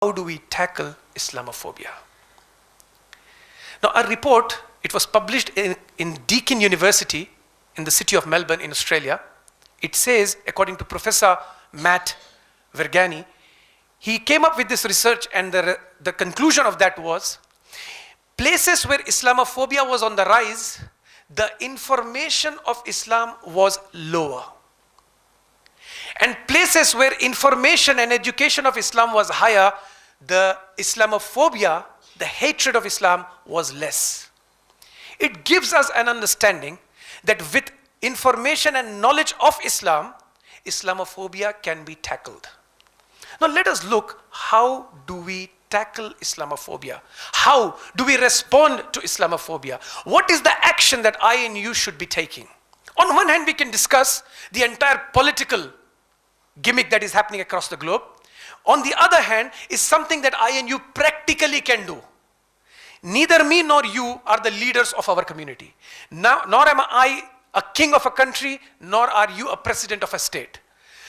How do we tackle Islamophobia? Now, a report, it was published in Deakin University in the city of Melbourne in Australia. It says, according to Professor Matt Vergani, he came up with this research, and the conclusion of that was, places where Islamophobia was on the rise, the information of Islam was lower. And places where information and education of Islam was higher, the Islamophobia, the hatred of Islam, was less. It gives us an understanding that with information and knowledge of Islam, Islamophobia can be tackled. Now let us look, how do we tackle Islamophobia? How do we respond to Islamophobia? What is the action that I and you should be taking? On one hand, we can discuss the entire political gimmick that is happening across the globe. On the other hand, is something that I and you practically can do. Neither me nor you are the leaders of our community. Now, nor am I a king of a country, nor are you a president of a state.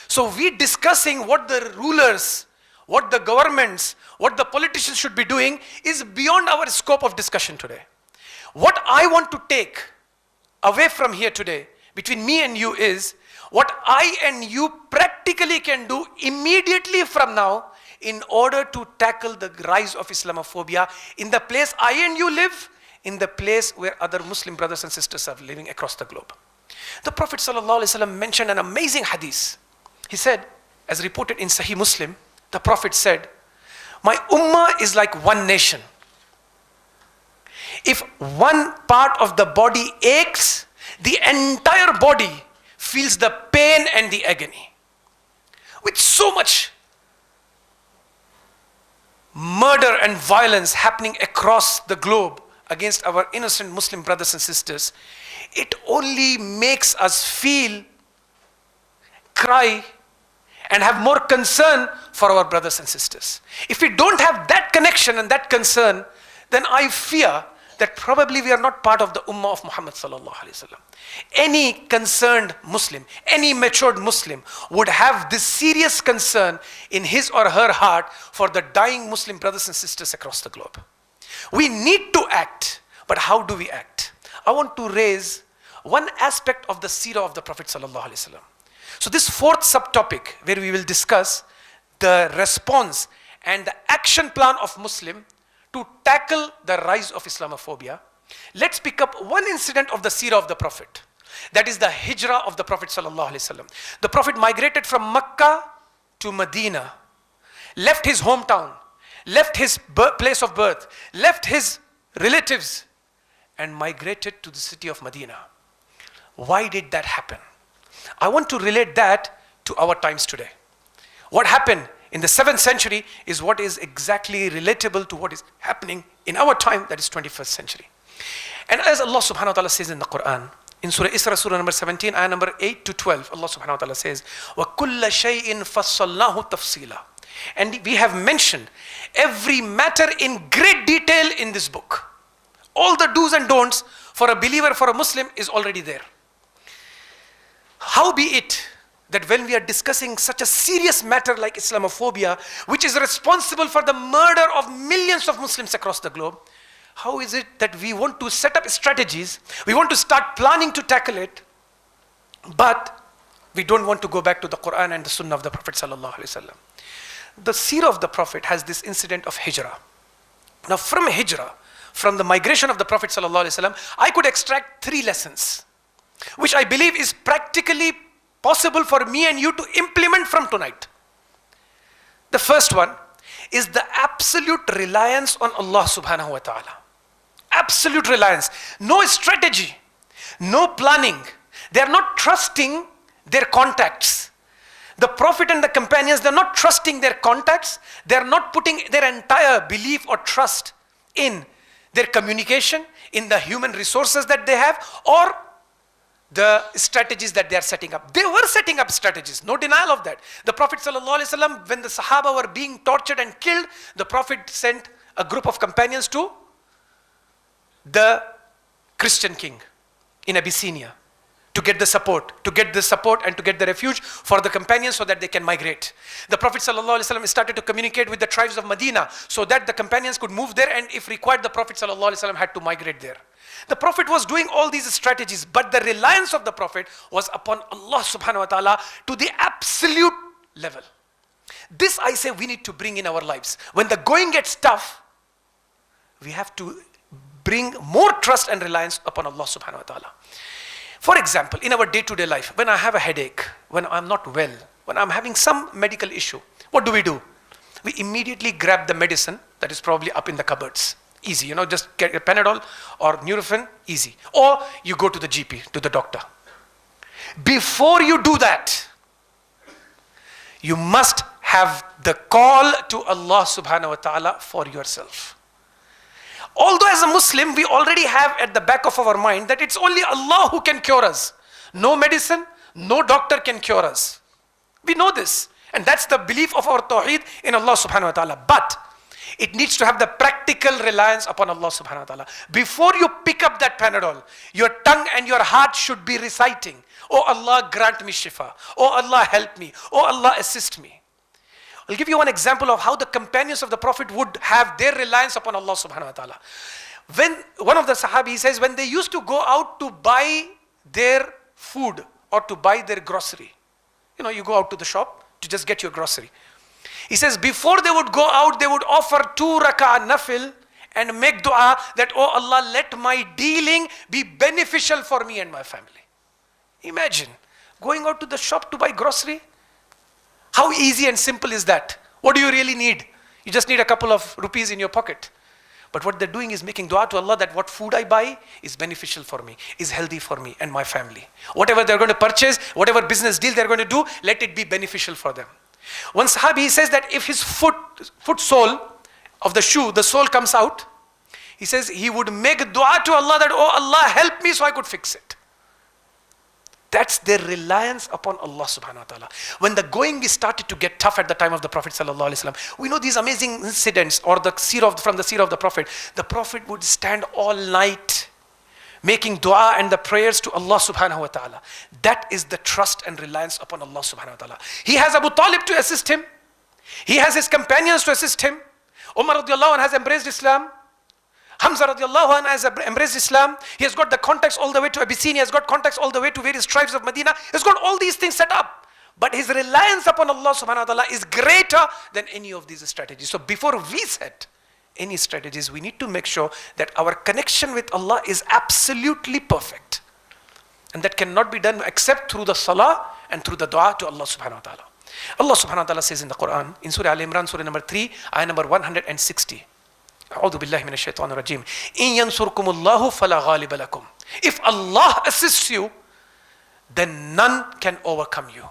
So we discussing what the rulers, what the governments, what the politicians should be doing is beyond our scope of discussion today. What I want to take away from here today, between me and you, is what I and you practically can do immediately from now in order to tackle the rise of Islamophobia in the place I and you live, in the place where other Muslim brothers and sisters are living across the globe. The Prophet ﷺ mentioned an amazing hadith. He said, as reported in Sahih Muslim, the Prophet said, my Ummah is like one nation. If one part of the body aches, the entire body feels the pain and the agony. With so much murder and violence happening across the globe against our innocent Muslim brothers and sisters, it only makes us feel, cry, and have more concern for our brothers and sisters. If we don't have that connection and that concern, then I fear that probably we are not part of the Ummah of Muhammad sallallahu alaihi wasallam. Any concerned Muslim, any matured Muslim would have this serious concern in his or her heart for the dying Muslim brothers and sisters across the globe. We need to act, but how do we act? I want to raise one aspect of the seerah of the Prophet sallallahu alaihi wasallam. So this fourth subtopic, where we will discuss the response and the action plan of Muslim to tackle the rise of Islamophobia, let's pick up one incident of the seerah of the Prophet. That is the hijrah of the Prophet sallallahu alaihi wasallam. The Prophet migrated from Mecca to Medina, left his hometown, left his place of birth, left his relatives, and migrated to the city of Medina. Why did that happen? I want to relate that to our times today. What happened in the 7th century is what is exactly relatable to what is happening in our time, that is 21st century. And as Allah subhanahu wa ta'ala says in the Quran, in Surah Isra, Surah number 17, ayah number 8 to 12, Allah subhanahu wa ta'ala says, وَكُلَّ شَيْءٍ فَصَّلْنَاهُ تَفْصِيلًا. And we have mentioned every matter in great detail in this book. All the do's and don'ts for a believer, for a Muslim, is already there. How be it that when we are discussing such a serious matter like Islamophobia, which is responsible for the murder of millions of Muslims across the globe, how is it that we want to set up strategies, we want to start planning to tackle it, but we don't want to go back to the Quran and the Sunnah of the Prophet sallallahu alaihi wasallam? The seerah of the Prophet has this incident of hijrah. Now from hijrah, from the migration of the Prophet sallallahu alaihi wasallam, I could extract 3 lessons, which I believe is practically possible for me and you to implement from tonight. The first one is the absolute reliance on Allah subhanahu wa ta'ala. Absolute reliance. No strategy, no planning. They are not trusting their contacts. The Prophet and the companions, they are not trusting their contacts. They are not putting their entire belief or trust in their communication, in the human resources that they have, or the strategies that they are setting up. They were setting up strategies, no denial of that. The Prophet ﷺ, when the Sahaba were being tortured and killed, the Prophet sent a group of companions to the Christian king in Abyssinia to get the support and to get the refuge for the companions so that they can migrate. The Prophet ﷺ started to communicate with the tribes of Medina so that the companions could move there, and if required, the Prophet ﷺ had to migrate there. The Prophet was doing all these strategies, but the reliance of the Prophet was upon Allah subhanahu wa ta'ala to the absolute level. This, I say, we need to bring in our lives. When the going gets tough, we have to bring more trust and reliance upon Allah subhanahu wa ta'ala. For example, in our day-to-day life, when I have a headache, when I'm not well, when I'm having some medical issue, what do? We immediately grab the medicine that is probably up in the cupboards. Easy, just get a Panadol or Nurofen, easy. Or you go to the GP, to the doctor. Before you do that, you must have the call to Allah subhanahu wa ta'ala for yourself. Although as a Muslim, we already have at the back of our mind that it's only Allah who can cure us. No medicine, no doctor can cure us. We know this. And that's the belief of our tawheed in Allah subhanahu wa ta'ala. But it needs to have the practical reliance upon Allah subhanahu wa ta'ala. Before you pick up that Panadol, your tongue and your heart should be reciting, "Oh Allah, grant me shifa. Oh Allah, help me. Oh Allah, assist me." I'll give you one example of how the companions of the Prophet would have their reliance upon Allah subhanahu wa ta'ala. When one of the Sahabi says, when they used to go out to buy their food or to buy their grocery, you go out to the shop to just get your grocery. He says, before they would go out, they would offer 2 rak'ah nafil and make dua that, "Oh Allah, let my dealing be beneficial for me and my family." Imagine going out to the shop to buy grocery. How easy and simple is that? What do you really need? You just need a couple of rupees in your pocket. But what they're doing is making dua to Allah that what food I buy is beneficial for me, is healthy for me and my family. Whatever they're going to purchase, whatever business deal they're going to do, let it be beneficial for them. One Sahabi says that if his foot sole of the shoe, the sole comes out, he says he would make dua to Allah that, "Oh Allah, help me so I could fix it." That's their reliance upon Allah subhanahu wa ta'ala. When the going started to get tough at the time of the Prophet sallallahu alaihi wasallam, we know these amazing incidents or from the seerah of the Prophet. The Prophet would stand all night making dua and the prayers to Allah subhanahu wa ta'ala. That is the trust and reliance upon Allah subhanahu wa ta'ala. He has Abu Talib to assist him. He has his companions to assist him. Umar radiallahu anhu has embraced Islam. Hamza radiallahu anhu has embraced Islam. He has got the contacts all the way to Abyssinia. He has got contacts all the way to various tribes of Medina. He has got all these things set up. But his reliance upon Allah subhanahu wa ta'ala is greater than any of these strategies. So before we set any strategies, we need to make sure that our connection with Allah is absolutely perfect. And that cannot be done except through the salah and through the dua to Allah subhanahu wa ta'ala. Allah subhanahu wa ta'ala says in the Quran, in Surah Al-Imran, Surah number 3, ayah number 160. أعوذ بالله من الشيطان الرجيم. إن ينصركم الله فلا غالب لكم. If Allah assists you, then none can overcome you.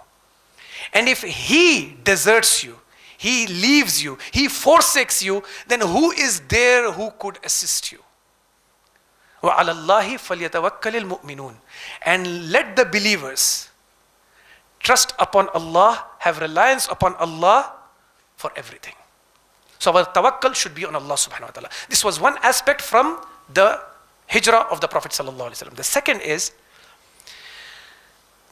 And if He deserts you, He leaves you, He forsakes you, then who is there who could assist you? وعلى الله فليتوكل المؤمنون. And let the believers trust upon Allah, have reliance upon Allah for everything. So our tawakkul should be on Allah subhanahu wa ta'ala. This was one aspect from the hijrah of the Prophet sallallahu alaihi wasallam. The second is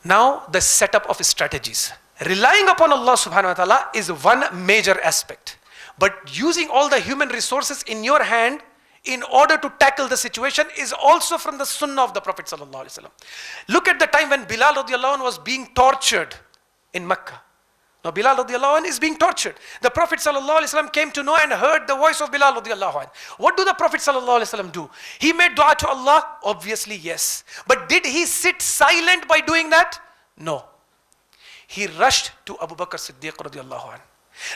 now the setup of strategies. Relying upon Allah subhanahu wa ta'ala is one major aspect. But using all the human resources in your hand in order to tackle the situation is also from the sunnah of the Prophet sallallahu alaihi wasallam. Look at the time when Bilal radiallahu anh was being tortured in Mecca. Now Bilal radiallahu anh is being tortured. The Prophet sallallahu alaihi wasallam came to know and heard the voice of Bilal radiallahu anh. What do the Prophet sallallahu alaihi wasallam do? He made dua to Allah? Obviously yes. But did he sit silent by doing that? No. He rushed to Abu Bakr Siddiq radiallahu anh.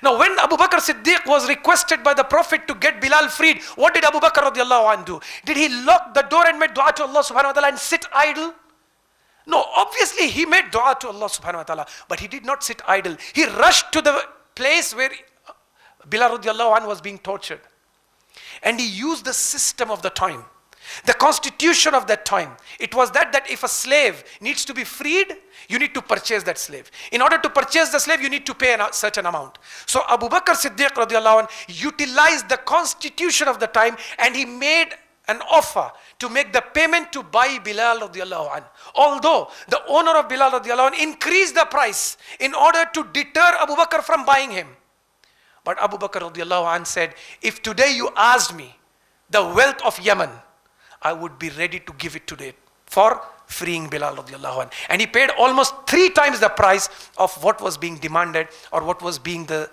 Now when Abu Bakr Siddiq was requested by the Prophet to get Bilal freed, what did Abu Bakr radiallahu anh do? Did he lock the door and make dua to Allah subhanahu wa ta'ala and sit idle? No, obviously he made dua to Allah subhanahu wa ta'ala, but he did not sit idle. He rushed to the place where Bilal radiallahu anh was being tortured. And he used the system of the time, the constitution of that time. It was that if a slave needs to be freed, you need to purchase that slave. In order to purchase the slave, you need to pay a certain amount. So Abu Bakr Siddiq radiallahu anh utilized the constitution of the time and he made an offer to make the payment to buy Bilal radiallahu anh. Although the owner of Bilal radiallahu anh increased the price in order to deter Abu Bakr from buying him. But Abu Bakr radiallahu anh said, if today you asked me the wealth of Yemen, I would be ready to give it today for freeing Bilal radiallahu anh. And he paid almost 3 times the price of what was being demanded or what was being the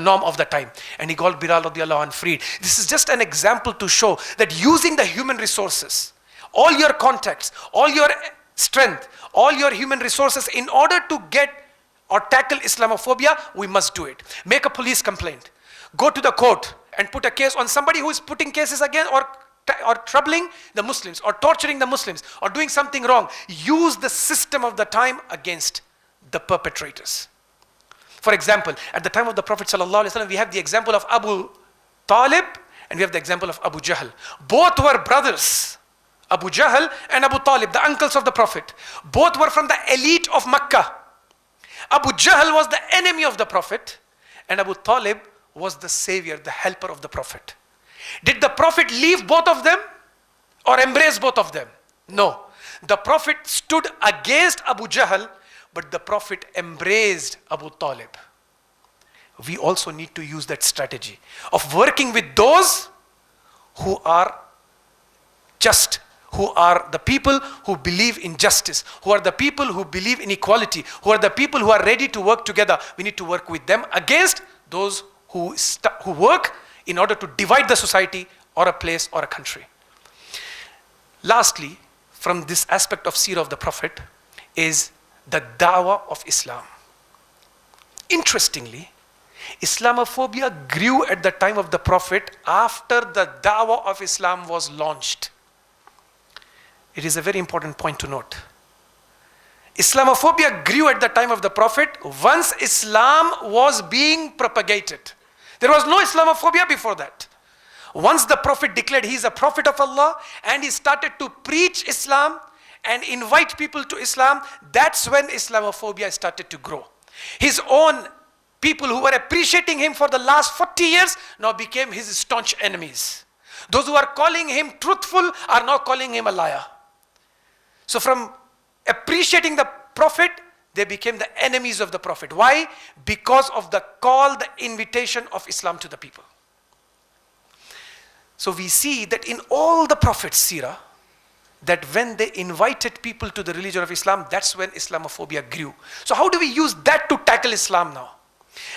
norm of the time. And he got Bilal radiallahu anh freed. This is just an example to show that using the human resources, all your contacts, all your strength, all your human resources in order to get or tackle Islamophobia, we must do it. Make a police complaint. Go to the court and put a case on somebody who is putting cases again or troubling the Muslims or torturing the Muslims or doing something wrong. Use the system of the time against the perpetrators. For example, at the time of the Prophet ﷺ, we have the example of Abu Talib and we have the example of Abu Jahl. Both were brothers. Abu Jahl and Abu Talib, the uncles of the Prophet. Both were from the elite of Makkah. Abu Jahl was the enemy of the Prophet and Abu Talib was the savior, the helper of the Prophet. Did the Prophet leave both of them or embrace both of them? No. The Prophet stood against Abu Jahl, but the Prophet embraced Abu Talib. We also need to use that strategy of working with those who are just, who are the people who believe in justice, who are the people who believe in equality, who are the people who are ready to work together. We need to work with them against those who work in order to divide the society or a place or a country. Lastly, from this aspect of seerah of the Prophet is the dawah of Islam. Interestingly, Islamophobia grew at the time of the Prophet after the dawah of Islam was launched. It is a very important point to note. Islamophobia grew at the time of the Prophet once Islam was being propagated. There was no Islamophobia before that. Once the Prophet declared he is a prophet of Allah and he started to preach Islam and invite people to Islam, that's when Islamophobia started to grow. His own people who were appreciating him for the last 40 years now became his staunch enemies. Those who are calling him truthful are now calling him a liar. So from appreciating the Prophet, they became the enemies of the Prophet. Why? Because of the call, the invitation of Islam to the people. So we see that in all the Prophets' seerah, that when they invited people to the religion of Islam, that's when Islamophobia grew. So how do we use that to tackle Islam now?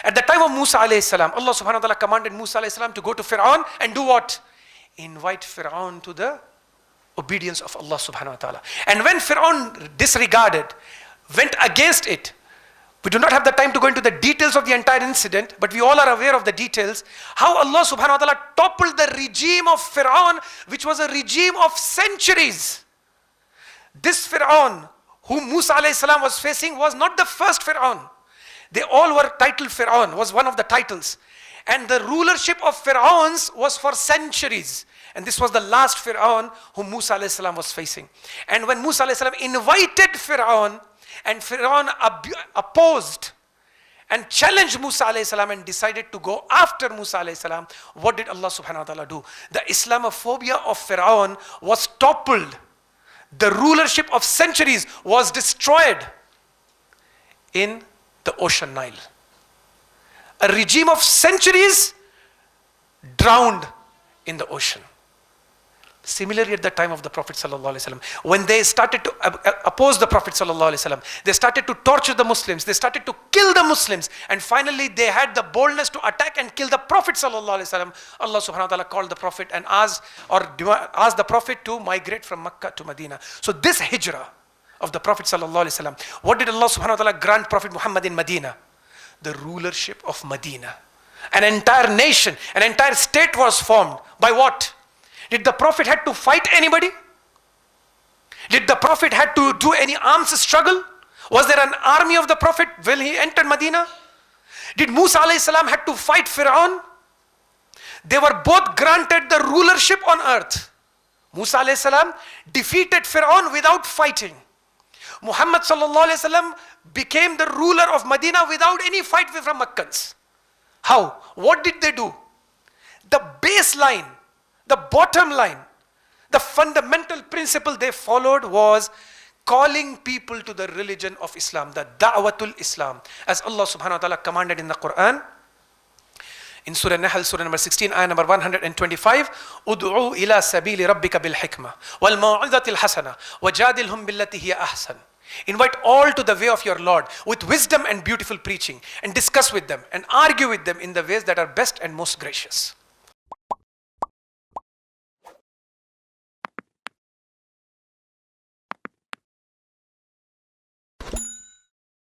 At the time of Musa alayhi salam, Allah subhanahu wa ta'ala commanded Musa alayhi salam to go to Fir'aun and do what? Invite Fir'aun to the obedience of Allah subhanahu wa ta'ala. And when Fir'aun disregarded, went against it, we do not have the time to go into the details of the entire incident, but we all are aware of the details, how Allah subhanahu wa ta'ala toppled the regime of Fir'aun, which was a regime of centuries. This Fir'aun, whom Musa alayhi salam was facing, was not the first Fir'aun. They all were titled Fir'aun, was one of the titles. And the rulership of Fir'auns was for centuries. And this was the last Fir'aun whom Musa alayhi salam was facing. And when Musa alayhi salam invited Fir'aun, and Fir'aun opposed and challenged Musa alayhi salam and decided to go after Musa alayhi salam, what did Allah subhanahu wa ta'ala do? The Islamophobia of Fir'aun was toppled. The rulership of centuries was destroyed in the ocean Nile. A regime of centuries drowned in the ocean. Similarly, at the time of the Prophet ﷺ, when they started to oppose the Prophet ﷺ, they started to torture the Muslims, they started to kill the Muslims, and finally they had the boldness to attack and kill the Prophet ﷺ. Allah subhanahu wa ta'ala called the Prophet and asked the Prophet to migrate from Makkah to Medina. So this hijrah of the Prophet ﷺ, what did Allah subhanahu wa ta'ala grant Prophet Muhammad in Medina? The rulership of Medina. An entire nation, an entire state was formed. By what? Did the Prophet had to fight anybody? Did the Prophet had to do any arms struggle? Was there an army of the Prophet when he entered Medina? Did Musa alayhi salam had to fight Fir'aun? They were both granted the rulership on earth. Musa alayhi salam defeated Fir'aun without fighting. Muhammad sallallahu alayhi wasallam became the ruler of Medina without any fight from Meccans. How? What did they do? The baseline, the bottom line The fundamental principle they followed was calling people to the religion of Islam, the da'watul Islam. As Allah subhanahu wa ta'ala commanded in the Quran, in Surah Nahl, Surah number 16, ayah number 125, Ud'u ila sabili rabbika bil hikmah, wal maw'izatil hasana, wajadilhum billati hiya ahsan. Invite all to the way of your Lord with wisdom and beautiful preaching, and discuss with them and argue with them in the ways that are best and most gracious.